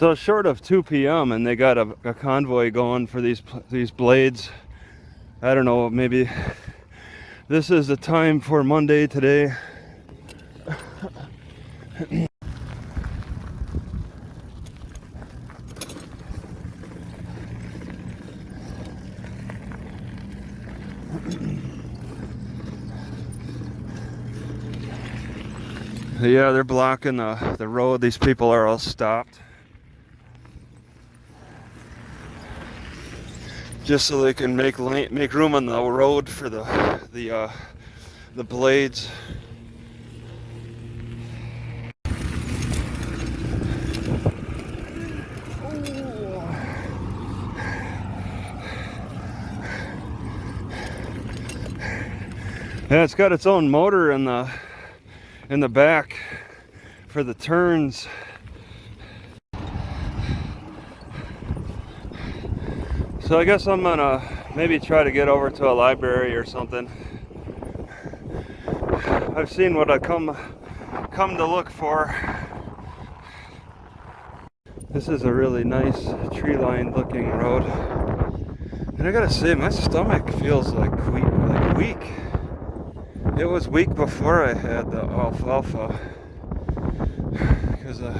So short of 2 p.m. and they got a convoy going for these blades. I don't know, maybe this is the time for Monday today. Yeah, they're blocking the road. These people are all stopped just so they can make room on the road for the blades. Yeah, it's got its own motor in the back for the turns. So I guess I'm gonna maybe try to get over to a library or something. I've seen what I come to look for. This is a really nice tree-lined looking road. And I gotta say, my stomach feels like weak. It was weak before I had the alfalfa because of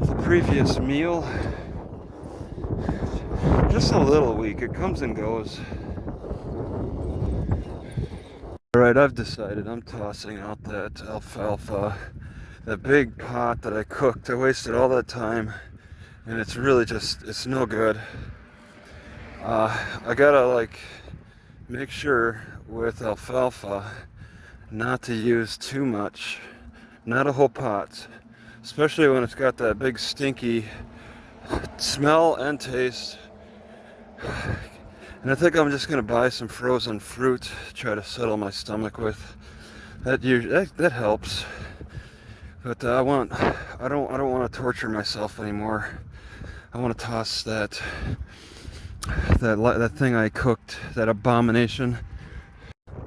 the previous meal. Just a little weak. It comes and goes. Alright, I've decided I'm tossing out that alfalfa. That big pot that I cooked. I wasted all that time and it's really it's no good. I gotta make sure with alfalfa not to use too much, not a whole pot, especially when it's got that big stinky smell and taste. And I think I'm just gonna buy some frozen fruit to try to settle my stomach with. That helps, but I don't want to torture myself anymore. I want to toss that thing I cooked, that abomination.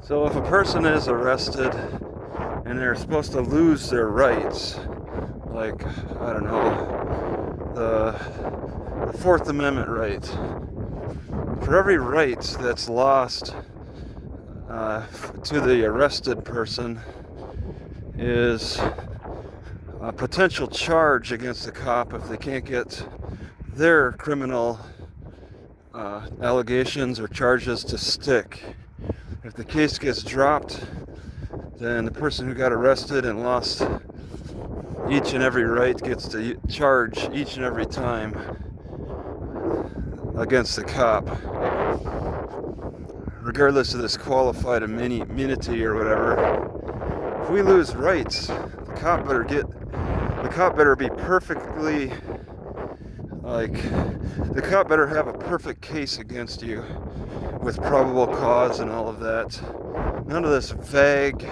So if a person is arrested and they're supposed to lose their rights, like, I don't know, the Fourth Amendment right, for every right that's lost to the arrested person is a potential charge against the cop if they can't get their criminal allegations or charges to stick. If the case gets dropped, then the person who got arrested and lost each and every right gets to charge each and every time against the cop, regardless of this qualified immunity or whatever. If we lose rights, the cop better be perfectly, the cop better have a perfect case against you with probable cause and all of that. None of this vague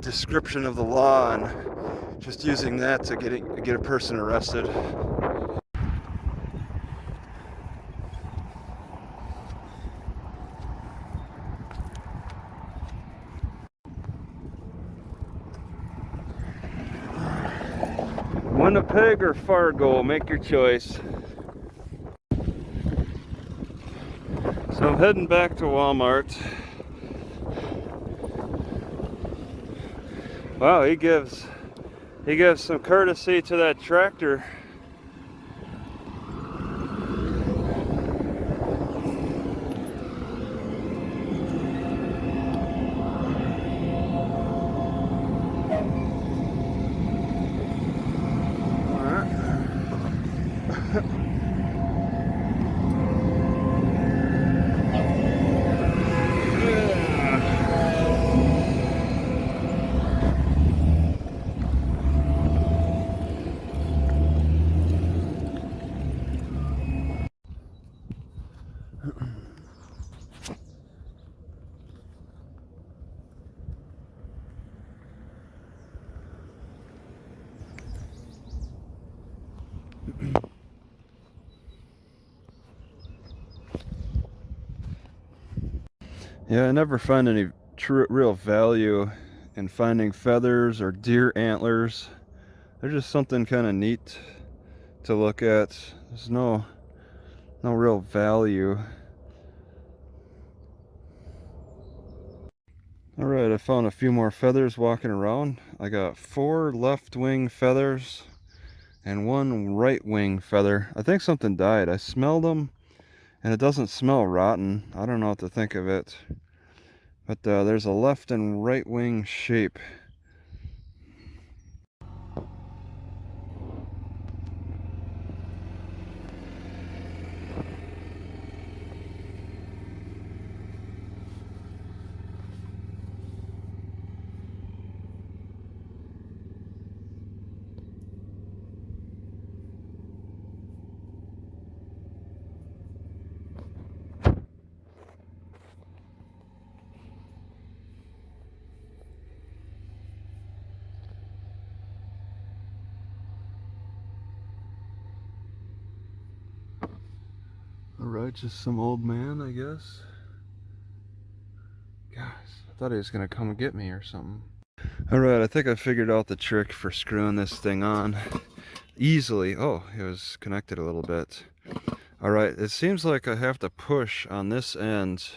description of the law and just using that to get a person arrested. Winnipeg or Fargo, make your choice. So I'm heading back to Walmart. Wow, he gives some courtesy to that tractor. Yeah, I never find any real value in finding feathers or deer antlers They're just something kind of neat to look at. There's no real value. Alright, I found a few more feathers walking around. I got 4 left wing feathers and 1 right wing feather. I think something died. I smelled them and it doesn't smell rotten. I don't know what to think of it. But there's a left and right wing shape. Alright, just some old man, I guess. Gosh, I thought he was gonna come and get me or something. Alright, I think I figured out the trick for screwing this thing on easily. Oh, it was connected a little bit. Alright, it seems like I have to push on this end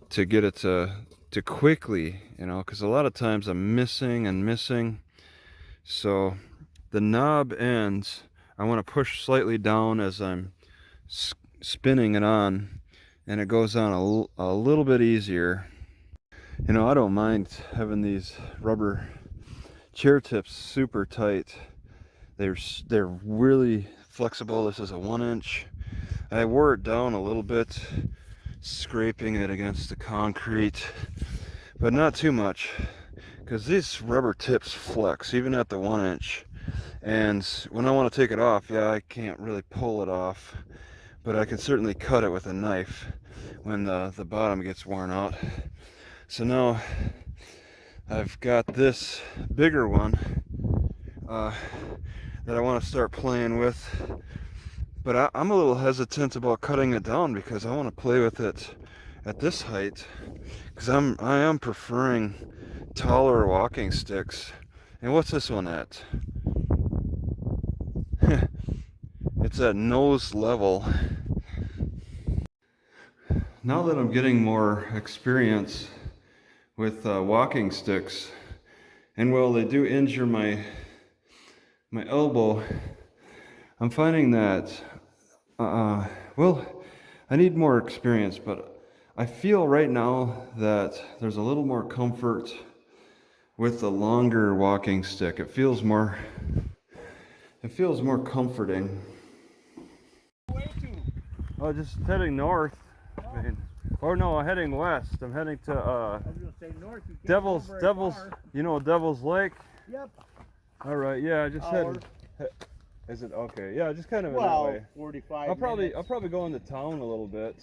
to get it to quickly, you know, because a lot of times I'm missing. So the knob ends, I want to push slightly down as I'm spinning it on, and it goes on a little bit easier. You know, I don't mind having these rubber chair tips super tight. They're really flexible. This is a 1-inch. I wore it down a little bit, scraping it against the concrete, but not too much, because these rubber tips flex even at the 1-inch. And when I want to take it off, yeah, I can't really pull it off, but I can certainly cut it with a knife when the bottom gets worn out. So now I've got this bigger one that I want to start playing with, but I'm a little hesitant about cutting it down because I want to play with it at this height, because I am preferring taller walking sticks. And what's this one at? It's at nose level. Now that I'm getting more experience with walking sticks, and while they do injure my elbow, I'm finding that well, I need more experience, but I feel right now that there's a little more comfort with the longer walking stick. It feels more comforting. Oh, just heading north. I mean, or no, heading west. I'm heading to I was gonna say north. You can't Devil's, go very far. you know, Devil's Lake. Yep. All right, yeah, I just Hour. heading. Is it okay? Yeah, just kind of in that Well, way. 45 I'll probably minutes. go into town a little bit.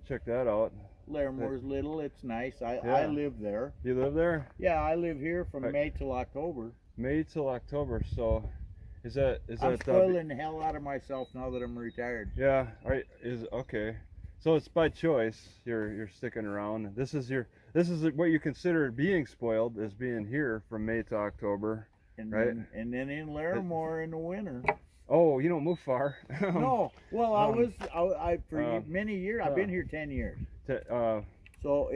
Check that out. Larimore's little. It's nice. I Yeah. live there. You live there? Yeah, I live here from Right. May till October. May till October. So, I'm spoiling the hell out of myself now that I'm retired. Yeah. Okay. So it's by choice. You're sticking around. This is what you consider being spoiled, is being here from May to October. And Right. and then in Larimore in the winter. Oh, you don't move far. No. Well, I for many years. I've been uh, here 10 years. In- So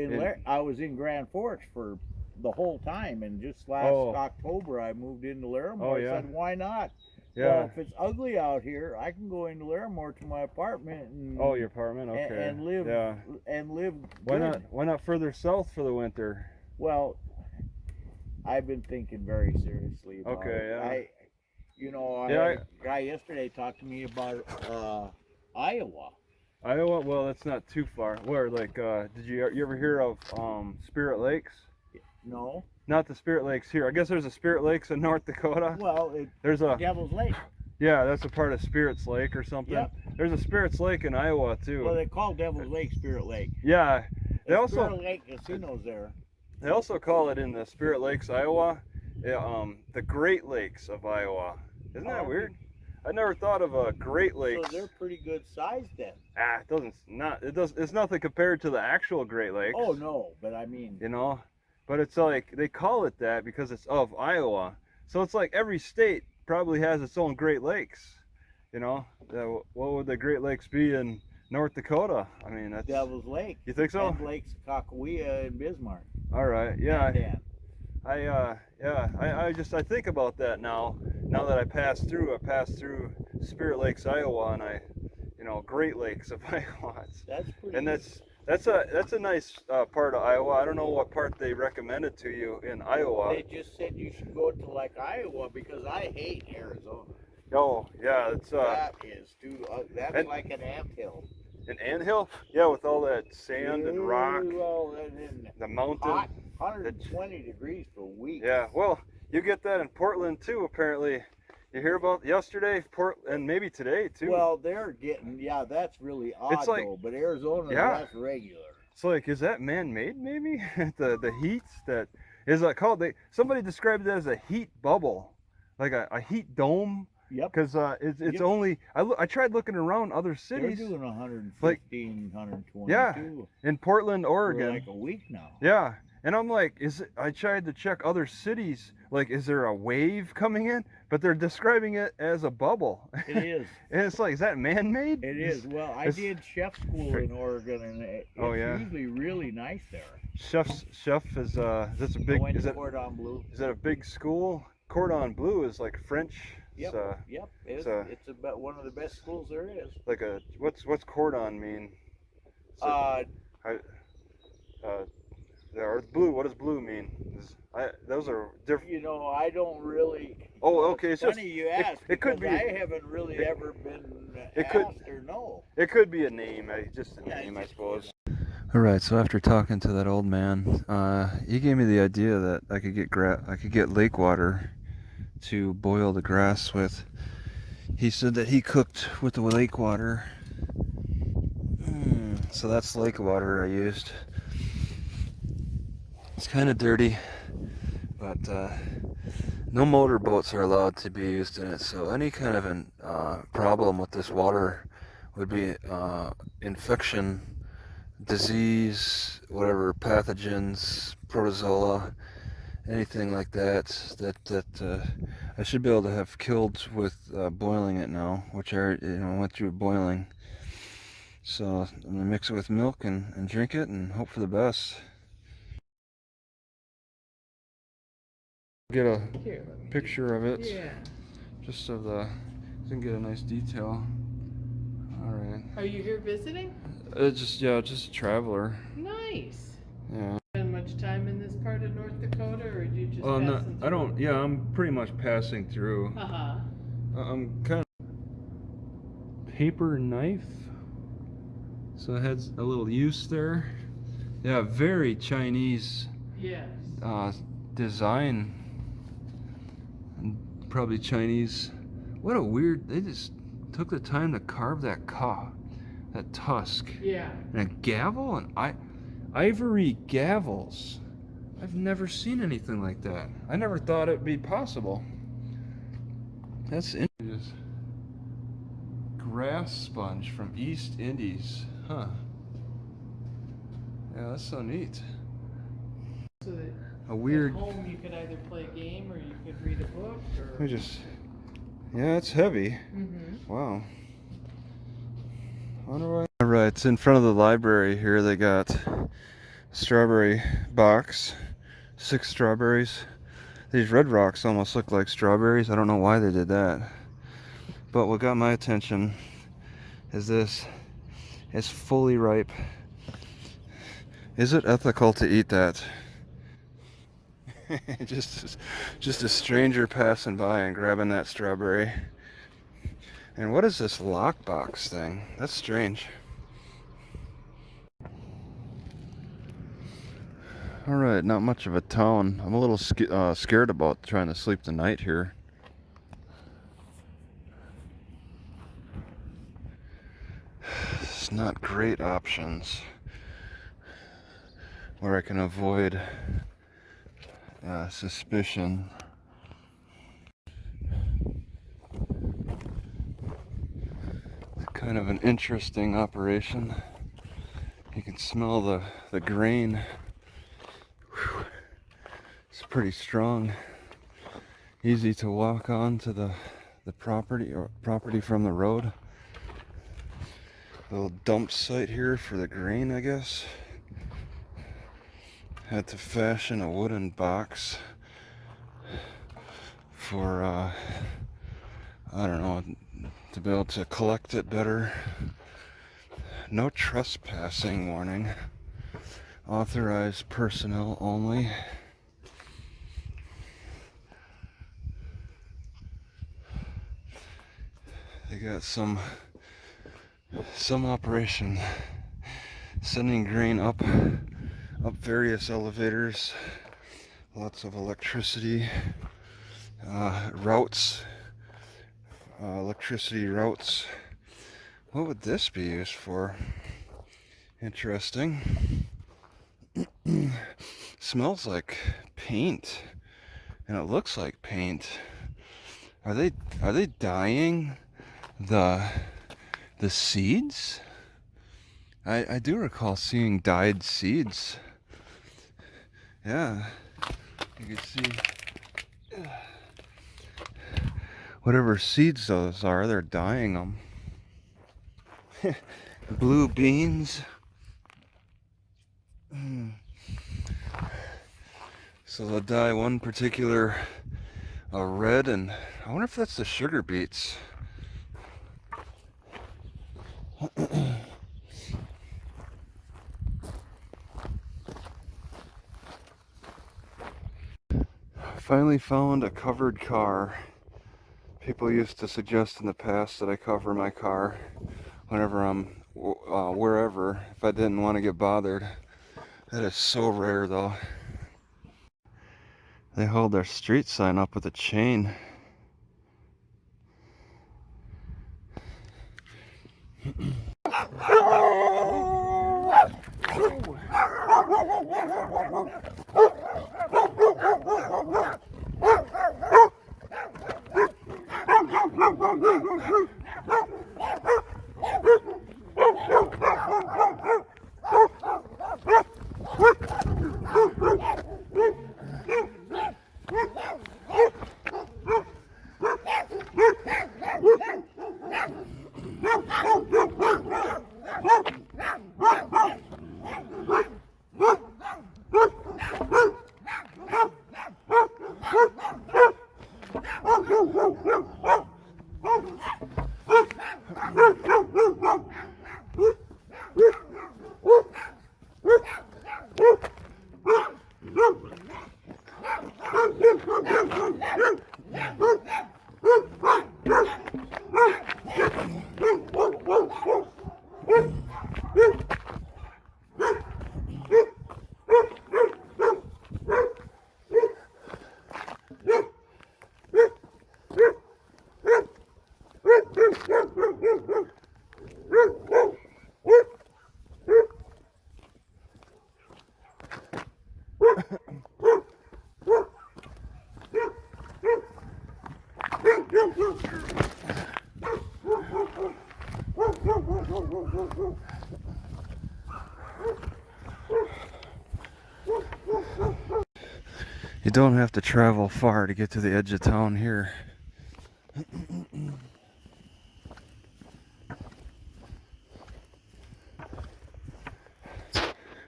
I was in Grand Forks for the whole time, and just last October I moved into Larimore. Oh, yeah. I said, why not? Yeah. Well, if it's ugly out here, I can go into Larimore to my apartment and your apartment. Okay. and live Yeah. Why good. not further south for the winter? Well, I've been thinking very seriously about Okay, it. yeah. I Yeah, had a guy yesterday talk to me about Iowa. Iowa, well, that's not too far. Where, like, did you ever hear of Spirit Lakes? No. Not the Spirit Lakes here. I guess there's a Spirit Lakes in North Dakota. Well, There's a Devil's Lake. Yeah, that's a part of Spirits Lake or something. Yep. There's a Spirits Lake in Iowa too. Well, they call Devil's Lake Spirit Lake. Yeah. There's Spirit Lake casinos there. They also call it in the Spirit Lakes, Iowa, the Great Lakes of Iowa. Isn't that weird? I never thought of a Great Lakes. So they're pretty good size then. It's nothing compared to the actual Great Lakes. Oh no, but I mean, You know, but it's like they call it that because it's of Iowa. So it's like every state probably has its own Great Lakes. You know, what would the Great Lakes be in North Dakota? I mean, that's Devil's Lake. You think so? And Lakes Kakawea and Bismarck. All right, yeah. And I think about that now. Now that I passed through Spirit Lakes, Iowa, and Great Lakes of Iowa. That's pretty. And that's a nice part of Iowa. I don't know what part they recommended to you in Iowa. They just said you should go to like Iowa because I hate Arizona. Oh yeah, it's that is too. That's like an anthill. An anthill? Yeah, with all that sand and rock. Well, and the mountain. Hot, 120 degrees for weeks. Yeah, well, you get that in Portland too, apparently. You hear about yesterday, and maybe today too. Well, they're getting, that's really odd it's like, though, but Arizona, that's regular. It's like, is that man-made maybe? the heat that is called, somebody described it as a heat bubble, like a heat dome. Yep. Because it's only, I tried looking around other cities. They're doing 115, 122. Yeah, in Portland, Oregon. For like a week now. Yeah. And I'm like, I tried to check other cities, like, is there a wave coming in? But they're describing it as a bubble. It is. And it's like, is that man-made? It is. Well, I did chef school in Oregon, and it's usually really nice there. Chef is, that's a big, I went to Cordon Bleu. Is that a big school? Cordon Bleu is like French. Yep. It's about one of the best schools there is. Like what's cordon mean? Or blue. What does blue mean? Those are different. I don't really. Oh, okay. It's funny you ask. It could be. I haven't really ever been asked or no. It could be a name. Just a name, I suppose. All right. So after talking to that old man, he gave me the idea that I could get lake water to boil the grass with. He said that he cooked with the lake water. So that's lake water I used. It's kind of dirty, but no motorboats are allowed to be used in it, so any kind of an problem with this water would be infection, disease, whatever, pathogens, protozoa, anything like that I should be able to have killed with boiling it now, which I went through boiling. So I'm gonna mix it with milk and drink it and hope for the best. Get a picture of it, just so you can get a nice detail. All right. Are you here visiting? Just a traveler. Nice. Yeah. Spend much time in this part of North Dakota, or do you just? I don't. Yeah, I'm pretty much passing through. I'm kind of paper knife. So it has a little use there. Yeah, very Chinese. Yes. Design. And probably Chinese. What a weird. They just took the time to carve that tusk. Yeah. And a gavel and ivory gavels. I've never seen anything like that. I never thought it'd be possible. That's interesting. Grass sponge from East Indies. Huh. Yeah, that's so neat. So that A weird. at home you could either play a game or you could read a book or. Yeah, it's heavy. Mm-hmm. Wow. Alright, it's in front of the library here. They got strawberry box, 6 strawberries. These red rocks almost look like strawberries. I don't know why they did that. But what got my attention is this. It's fully ripe. Is it ethical to eat that? just a stranger passing by and grabbing that strawberry. And what is this lockbox thing? That's strange. Alright, not much of a town. I'm a little scared about trying to sleep the night here. It's not great options where I can avoid suspicion. Kind of an interesting operation. You can smell the grain. Whew. It's pretty strong. Easy to walk on to the property or property from the road. Little dump site here for the grain, I guess. Had to fashion a wooden box for I don't know, to be able to collect it better. No trespassing warning. Authorized personnel only. They got some operation sending grain up various elevators. Lots of electricity routes. Electricity routes. What would this be used for? Interesting. Smells like paint, and it looks like paint. Are they dyeing the seeds? I do recall seeing dyed seeds. Yeah, you can see whatever seeds those are, they're dyeing them. Blue beans. So they'll dye one particular red, and I wonder if that's the sugar beets. Finally found a covered car. People used to suggest in the past that I cover my car whenever I'm wherever, if I didn't want to get bothered. That is so rare though. They hold their street sign up with a chain. You don't have to travel far to get to the edge of town here.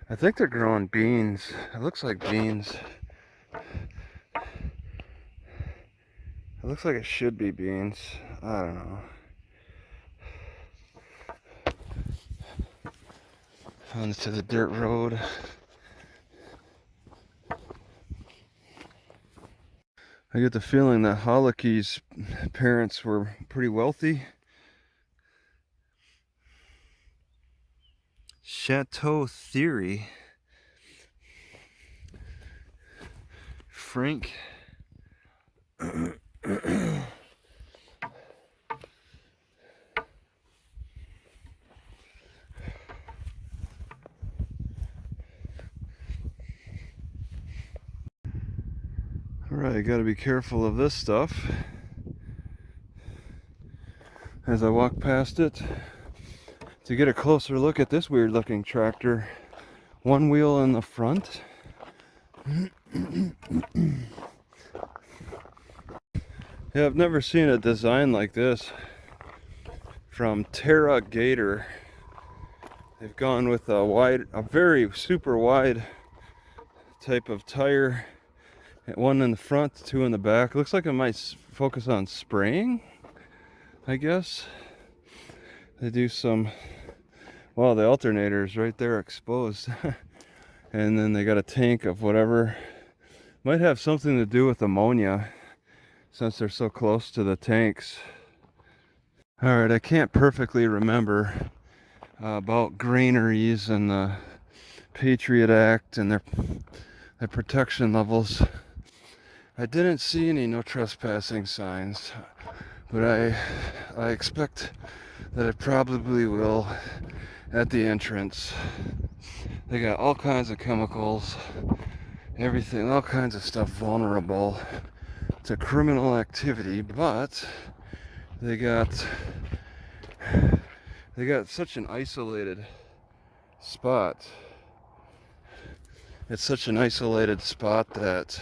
I think they're growing beans. It looks like beans. It looks like it should be beans. I don't know. Onto the dirt road. I get the feeling that Holickey's parents were pretty wealthy. Chateau Theory. Frank. Alright, gotta be careful of this stuff as I walk past it. To get a closer look at this weird looking tractor, one wheel in the front, Yeah, I've never seen a design like this from Terra Gator. They've gone with a very super wide type of tire. One in the front, two in the back. Looks like it might focus on spraying, I guess. They do some, well, the alternator's right there exposed. And then they got a tank of whatever. Might have something to do with ammonia, since they're so close to the tanks. Alright, I can't perfectly remember about granaries and the Patriot Act and their protection levels. I didn't see any no trespassing signs, but I expect that it probably will at the entrance. They got all kinds of chemicals, everything, all kinds of stuff vulnerable to criminal activity, but they got such an isolated spot. It's such an isolated spot that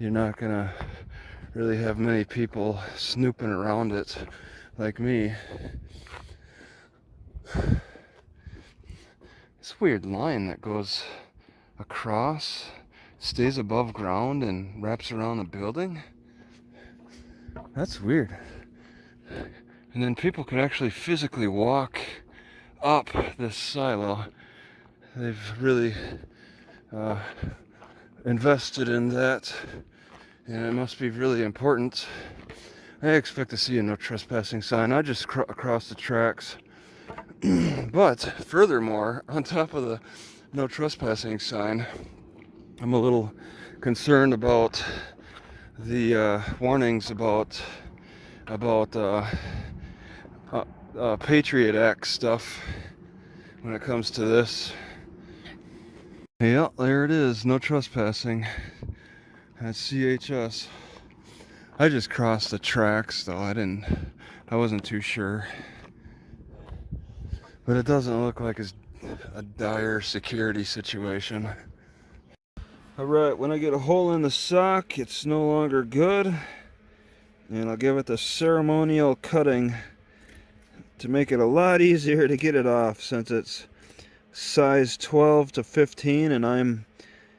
you're not gonna really have many people snooping around it like me. This weird line that goes across, stays above ground and wraps around the building. That's weird. And then people could actually physically walk up this silo. They've really invested in that, and it must be really important. I expect to see a no trespassing sign. I just across the tracks. But furthermore, on top of the no trespassing sign, I'm a little concerned about the warnings about Patriot Act stuff when it comes to this. Yeah, there it is, no trespassing at CHS. I just crossed the tracks though, I wasn't too sure. But it doesn't look like it's a dire security situation. Alright, when I get a hole in the sock, it's no longer good. And I'll give it the ceremonial cutting to make it a lot easier to get it off, since it's size 12 to 15 and I'm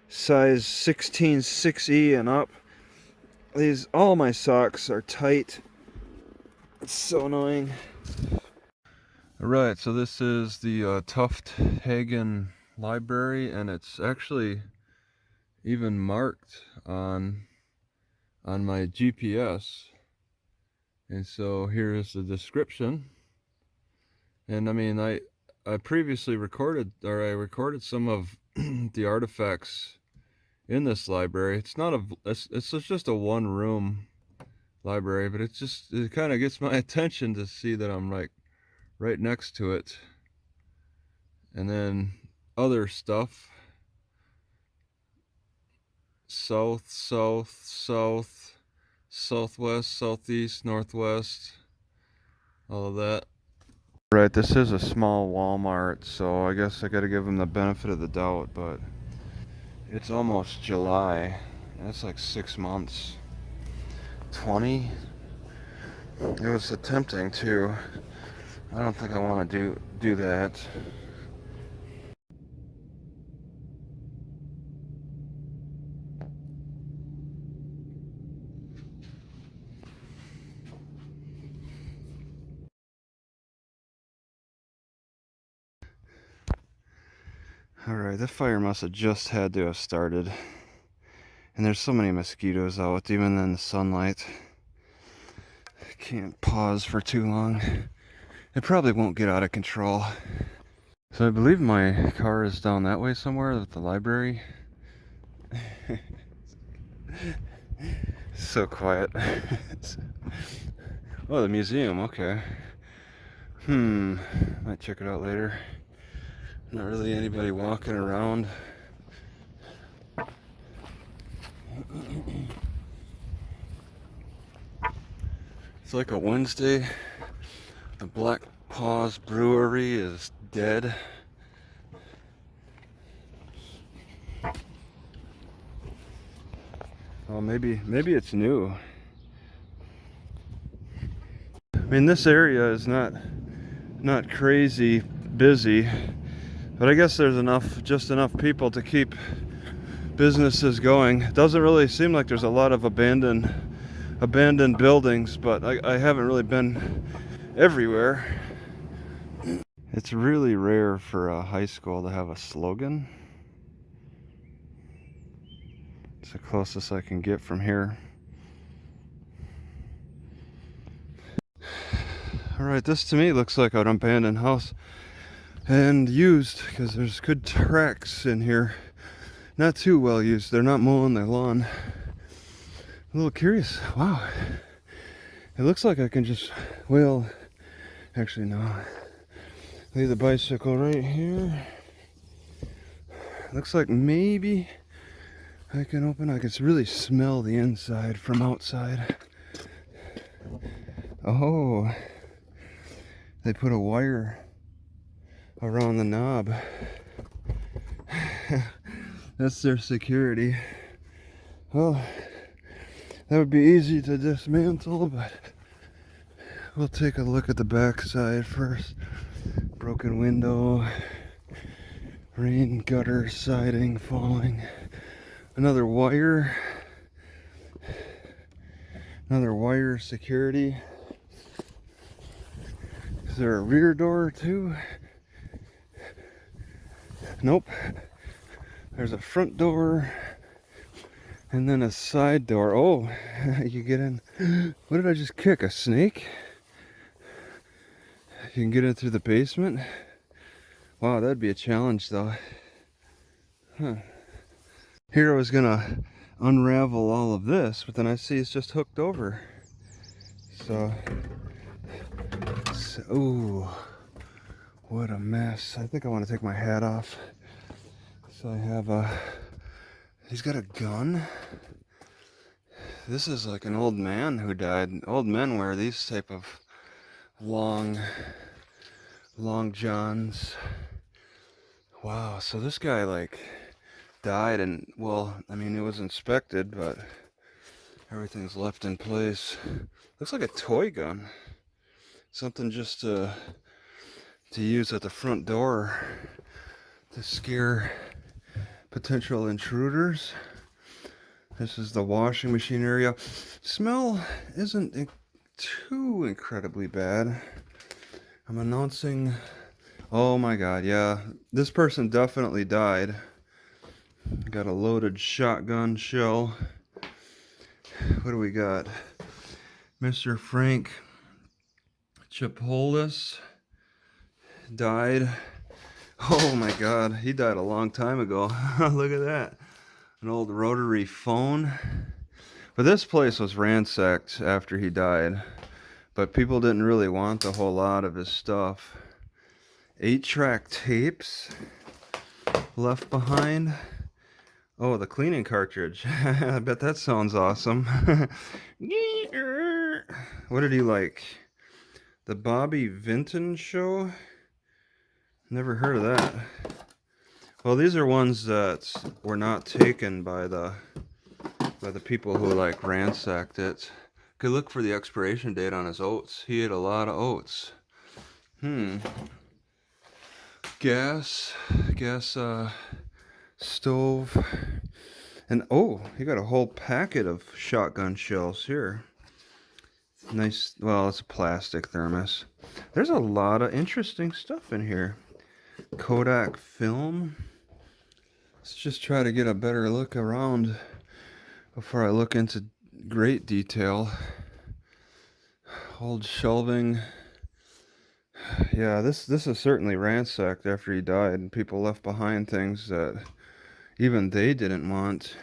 size 16 6E and up. All my socks are tight. It's so annoying. Alright, so this is the Tofthagen Library, and it's actually even marked on my GPS. And so here is the description. And I mean, I previously recorded some of the artifacts in this library. It's just a one room library, but it kind of gets my attention to see that I'm like right next to it. And then other stuff, south, southwest, southeast, northwest, all of that. Right, this is a small Walmart, so I guess I gotta give them the benefit of the doubt, but it's almost July. That's like 6 months. 20? It was tempting too. I don't think I want to do that. Alright, the fire must have just had to have started. And there's so many mosquitoes out, even in the sunlight. I can't pause for too long. It probably won't get out of control. So I believe my car is down that way somewhere at the library. So quiet. Oh, the museum, okay. Might check it out later. Not really anybody walking around. It's like a Wednesday. The Black Paws Brewery is dead. Well, maybe it's new. I mean, this area is not crazy busy, but I guess there's just enough people to keep businesses going. It doesn't really seem like there's a lot of abandoned buildings, but I haven't really been everywhere. It's really rare for a high school to have a slogan. It's the closest I can get from here. Alright, this to me looks like an abandoned house and used, because there's good tracks in here. Not too well used. They're not mowing their lawn. A little curious. Wow. It looks like I can just, well, actually no. Leave the bicycle right here. Looks like maybe I can open. I can really smell the inside from outside. Oh, they put a wire around the knob. That's their security. Well, that would be easy to dismantle, but we'll take a look at the back side first. Broken window, rain gutter siding falling, another wire security. Is there a rear door too? Nope. There's a front door and then a side door. Oh, you get in. What did I just kick? A snake? You can get in through the basement. Wow, that'd be a challenge though. Huh. Here I was gonna unravel all of this, but then I see it's just hooked over. So ooh, what a mess. I think I want to take my hat off. So I have he's got a gun. This is like an old man who died. Old men wear these type of long johns. Wow, so this guy like died, and well, I mean, it was inspected, but everything's left in place. Looks like a toy gun. Something just to use at the front door to scare potential intruders. This is the washing machine area. Smell isn't too incredibly bad. I'm announcing, oh my god, yeah, this person definitely died. Got a loaded shotgun shell. What do we got? Mr. Frank Chipolis died. Oh my god, he died a long time ago. Look at that. An old rotary phone. But this place was ransacked after he died. But people didn't really want a whole lot of his stuff. 8-track tapes left behind. Oh, the cleaning cartridge. I bet that sounds awesome. What did he like? The Bobby Vinton Show? Never heard of that. Well, these are ones that were not taken by the people who like ransacked it. Could look for the expiration date on his oats. He ate a lot of oats. Gas stove. And oh, you got a whole packet of shotgun shells here. Nice. Well, it's a plastic thermos. There's a lot of interesting stuff in here. Kodak film. Let's just try to get a better look around before I look into great detail. Old shelving. Yeah, this is certainly ransacked after he died, and people left behind things that even they didn't want.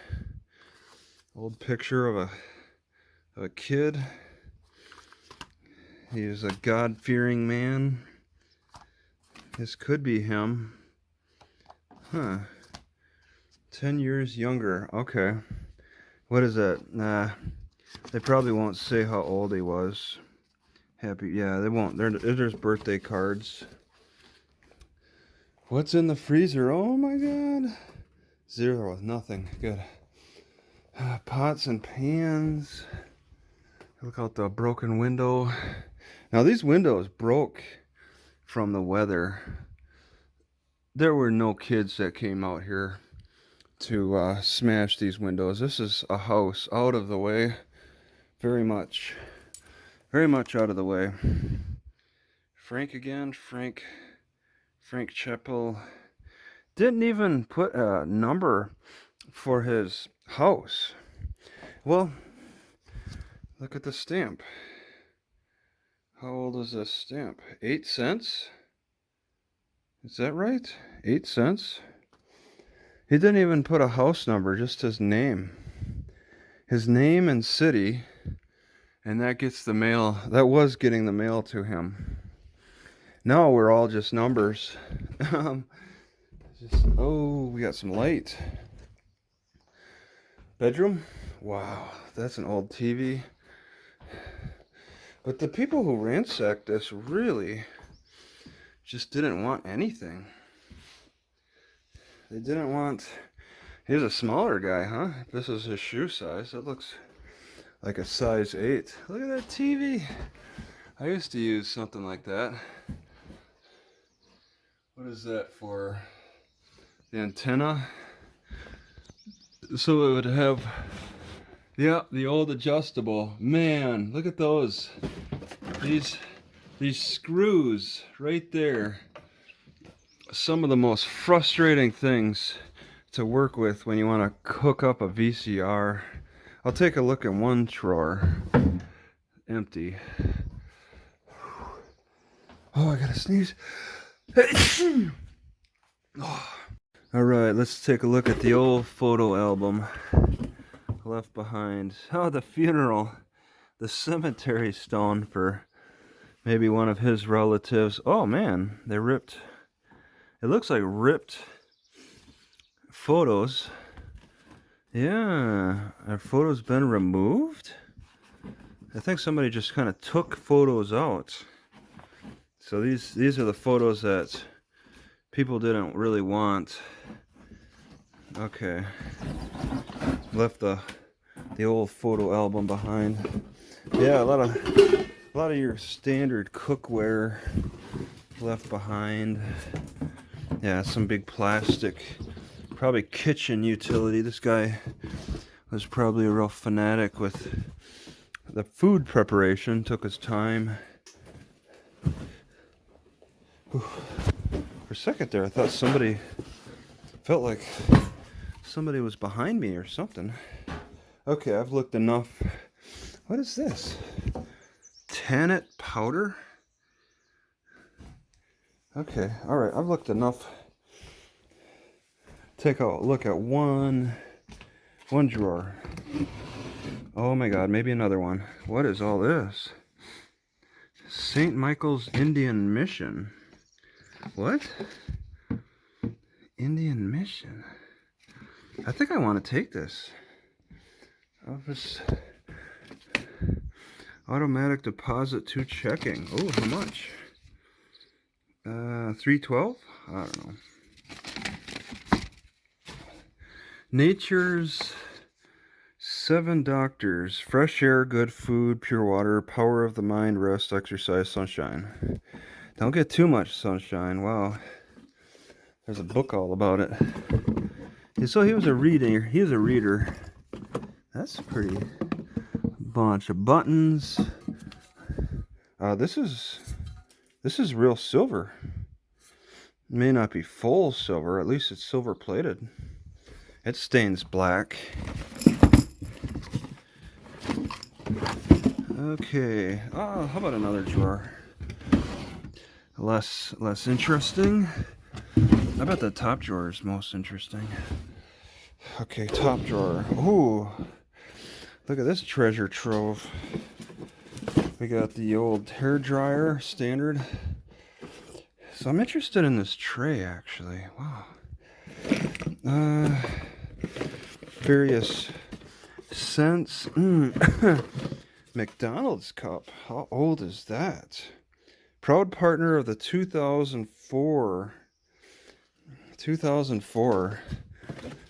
Old picture of a kid. He was a God-fearing man. This could be him. Huh. 10 years younger. Okay. What is that? Nah. They probably won't say how old he was. Happy. Yeah, they won't. There's birthday cards. What's in the freezer? Oh my god. Zero. Nothing. Good. Pots and pans. Look out the broken window. Now these windows broke from the weather. There were no kids that came out here to smash these windows. This is a house out of the way. Very much out of the way. Frank again, Frank Chappell. Didn't even put a number for his house. Well, look at the stamp. How old is this stamp? 8 cents? Is that right? 8 cents? He didn't even put a house number, just his name. His name and city, and that gets the mail. That was getting the mail to him. Now we're all just numbers. Oh, we got some light. Bedroom? Wow, that's an old TV. But the people who ransacked this really just didn't want anything. They didn't want... He's a smaller guy, huh? This is his shoe size. It looks like a size 8. Look at that TV. I used to use something like that. What is that for? The antenna? So it would have... Yeah, the old adjustable. Man, look at those. These screws right there. Some of the most frustrating things to work with when you want to hook up a VCR. I'll take a look at one drawer. Empty. Oh, I gotta sneeze. Oh. Alright, let's take a look at the old photo album left behind. Oh, the funeral. The cemetery stone for maybe one of his relatives. Oh man, they ripped. It looks like ripped photos. Yeah, are photos been removed? I think somebody just kind of took photos out. So these are the photos that people didn't really want. Okay. Left the old photo album behind. Yeah, a lot of your standard cookware left behind. Yeah, some big plastic, probably kitchen utility. This guy was probably a real fanatic with the food preparation, took his time. Whew. For a second there, I thought felt like somebody was behind me or something. Okay, I've looked enough. What is this? Tannet powder? Okay, alright, I've looked enough. Take a look at one drawer. Oh my god, maybe another one. What is all this? St. Michael's Indian Mission. What? Indian Mission. I think I want to take this. Office automatic deposit to checking. Oh, how much? $3.12? I don't know. Nature's 7 doctors. Fresh air, good food, pure water, power of the mind, rest, exercise, sunshine. Don't get too much sunshine. Wow. There's a book all about it. So he was a reader. He was a reader. That's a pretty bunch of buttons. This is real silver. It may not be full silver. At least it's silver plated. It stains black. Okay. Oh, how about another drawer? Less interesting. I bet the top drawer is most interesting. Okay, top drawer. Ooh, look at this treasure trove. We got the old hair dryer, standard. So I'm interested in this tray, actually. Wow. Various scents. McDonald's cup. How old is that? Proud partner of the 2004.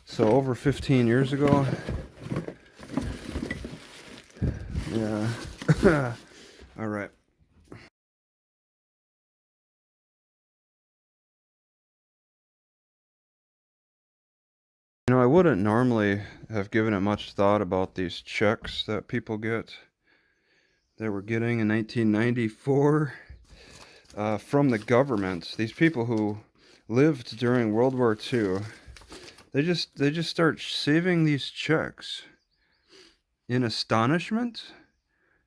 So over 15 years ago. All right. You know, I wouldn't normally have given it much thought about these checks that people get, that we're getting in 1994 from the government. These people who lived during World War II, they just start saving these checks in astonishment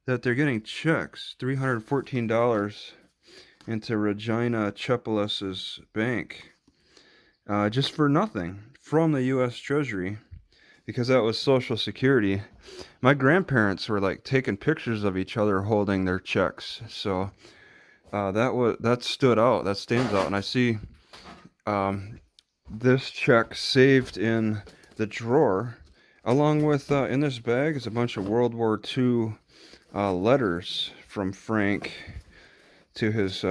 that they're getting checks, $314 into Regina Chepelis's bank, just for nothing from the U.S. Treasury, because that was Social Security. My grandparents were like taking pictures of each other holding their checks, so that stood out. That stands out, and I see this check saved in the drawer, along with in this bag is a bunch of World War II letters from Frank to his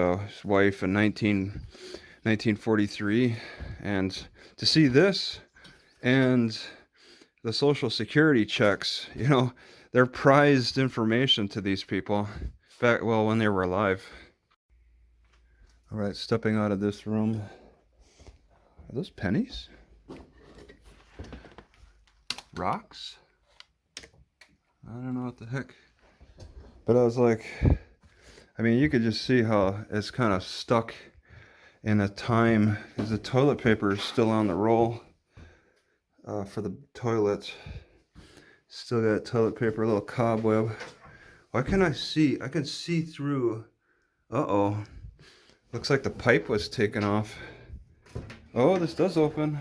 wife in 1943, and to see this and the Social Security checks, you know, they're prized information to these people back, well, when they were alive. All right, stepping out of this room. Are those pennies? Rocks? I don't know what the heck. But I was like, I mean, you could just see how it's kind of stuck in a time, because the toilet paper is still on the roll for the toilet. Still got toilet paper, a little cobweb. Why can't I see? I can see through. Uh-oh. Looks like the pipe was taken off. Oh, this does open.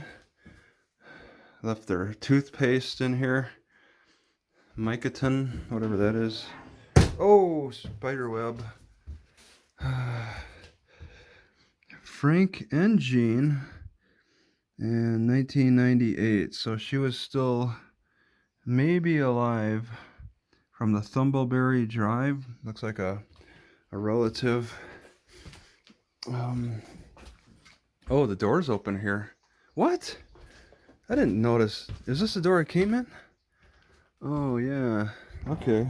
Left their toothpaste in here. Micaton, whatever that is. Oh, spider web. Frank and Jean in 1998. So she was still maybe alive from the Thumbleberry Drive. Looks like a relative. Oh, the door's open here. What? I didn't notice. Is this the door I came in? Oh, yeah. Okay.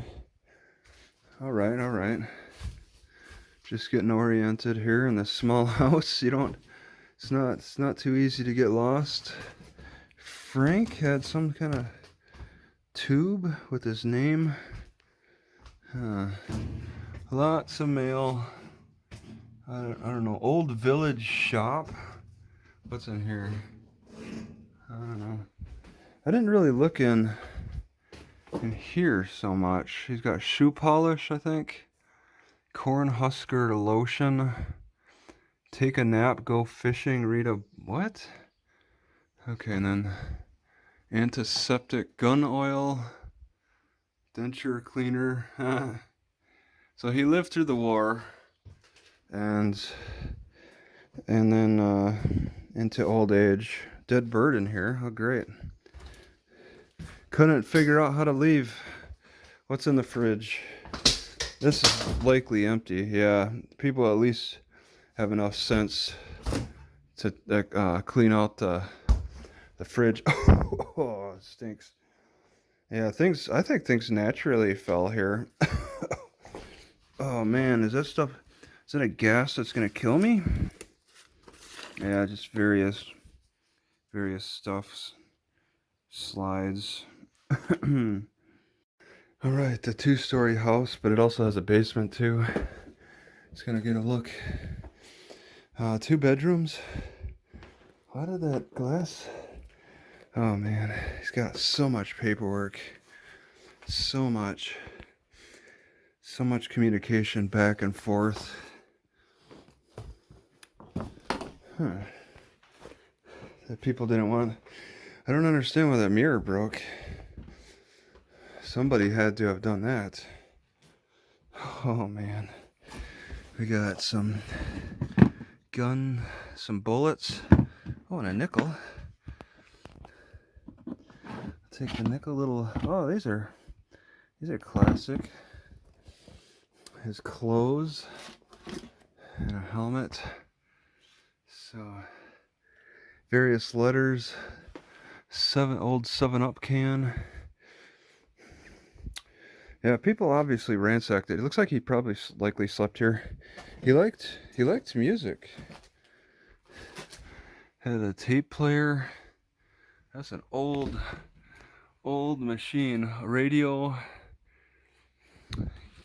All right. Just getting oriented here in this small house. It's not too easy to get lost. Frank had some kind of tube with his name. Lots of mail. I don't know. Old Village Shop. What's in here? I don't know. I didn't really look in here so much. He's got shoe polish, I think. Cornhusker lotion. Take a nap, go fishing, read a what? Okay, and then antiseptic gun oil. Denture cleaner. So he lived through the war, and then into old age. Dead bird in here. Oh, great. Couldn't figure out how to leave. What's in the fridge? This is likely empty. Yeah, people at least have enough sense to clean out the fridge. Oh, it stinks. Yeah, I think things naturally fell here. Oh man, is that a gas that's gonna kill me? Yeah, just various stuffs. Slides. All right, the 2-story house, but it also has a basement too. It's gonna get a look. 2 bedrooms. Why did that glass? Oh man, he's got so much paperwork. So much communication back and forth. That people didn't want. I don't understand why that mirror broke. Somebody had to have done that. Oh man. We got some some bullets. Oh, and a nickel. I'll take the nickel little. Oh, these are classic. His clothes and a helmet. So various letters. Old 7-Up can. Yeah, people obviously ransacked it. It looks like he probably likely slept here. He liked music. Had a tape player. That's an old machine. A radio.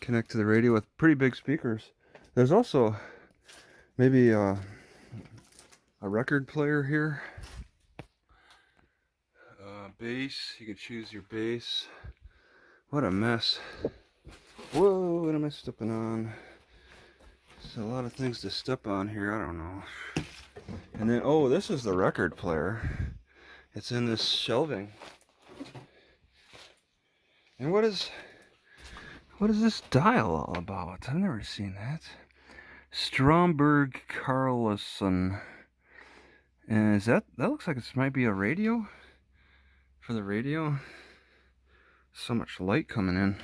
Connect to the radio with pretty big speakers. There's also maybe a record player here. Bass. You can choose your bass. What a mess. Whoa, what am I stepping on? There's a lot of things to step on here. I don't know. And then, oh, this is the record player. It's in this shelving. And what is this dial all about? I've never seen that. Stromberg Carlson. And is that looks like it might be a radio? For the radio? So much light coming in.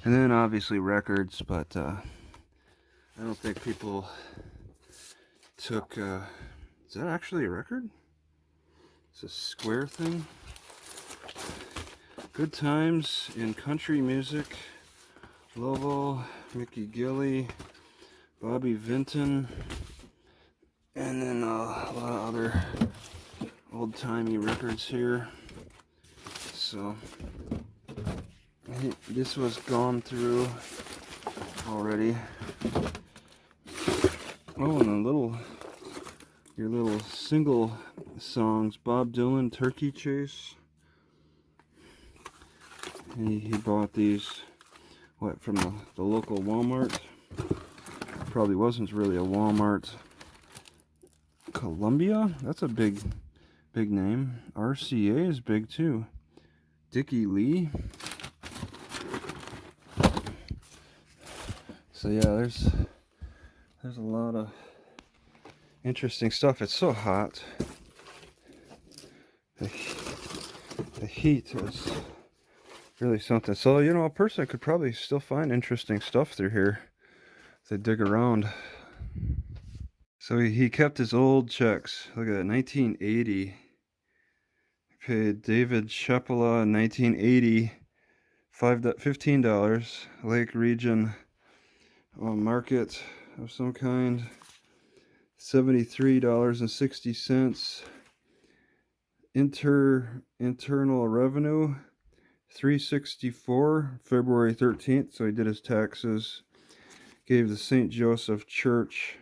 And then obviously records, but I don't think people took, is that actually a record? It's a square thing. Good Times in Country Music. Lobo, Mickey Gilley, Bobby Vinton, and then a lot of other old-timey records here. So this was gone through already. Oh, and your little single songs. Bob Dylan, Turkey Chase. He bought these, from the local Walmart. Probably wasn't really a Walmart. Columbia? That's a big name. RCA is big too. Dickie Lee. So yeah, there's a lot of interesting stuff. It's so hot. The heat is really something. So, you know, a person could probably still find interesting stuff through here if they dig around. So he kept his old checks. Look at that, 1980. Paid David Shepola in 1980 $15. Lake Region market of some kind, $73.60. Internal revenue, $364, February 13th. So he did his taxes. Gave the St. Joseph Church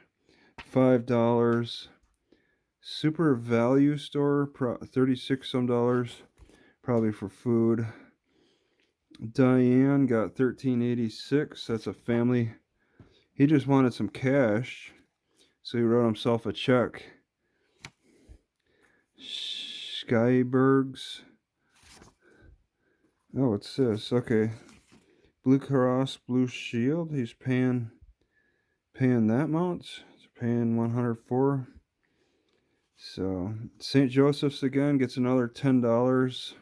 $5. Super Value Store, $36 some, probably for food. Diane got $13.86. That's a family. He just wanted some cash, so he wrote himself a check. Skybergs. Oh, what's this? Okay. Blue Cross Blue Shield. He's paying that amount. He's paying $104. So St. Joseph's again gets another $10.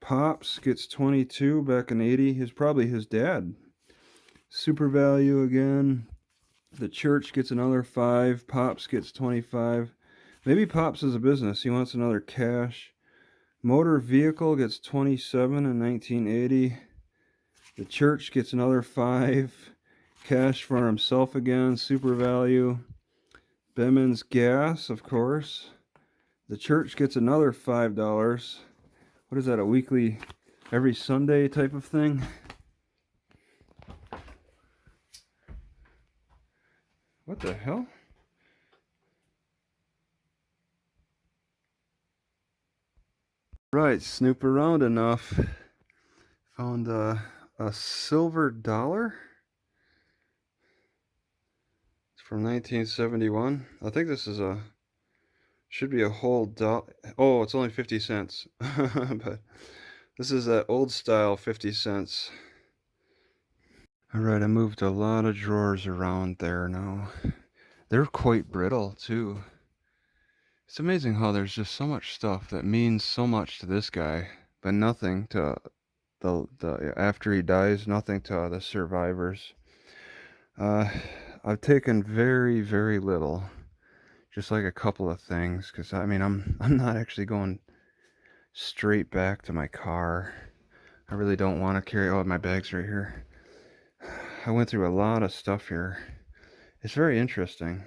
Pops gets $22 back in '80. Probably his dad. Super Value again. The church gets another $5. Pops gets $25. Maybe Pops is a business. He wants another cash. Motor Vehicle gets $27 in 1980. The church gets another $5. Cash for himself again. Super Value. Bemin's Gas, of course. The church gets another $5. What is that, a weekly, every Sunday type of thing? What the hell? Right, snoop around enough. Found a silver dollar. It's from 1971. I think this is should be a whole dollar. Oh, it's only 50 cents. But this is an old style 50 cents. Alright, I moved a lot of drawers around there now. They're quite brittle too. It's amazing how there's just so much stuff that means so much to this guy, but nothing to the after he dies, nothing to the survivors. I've taken very, very little. Just like a couple of things, because I mean I'm not actually going straight back to my car. I really don't want to carry, oh, my bag's right here. I went through a lot of stuff here. It's very interesting.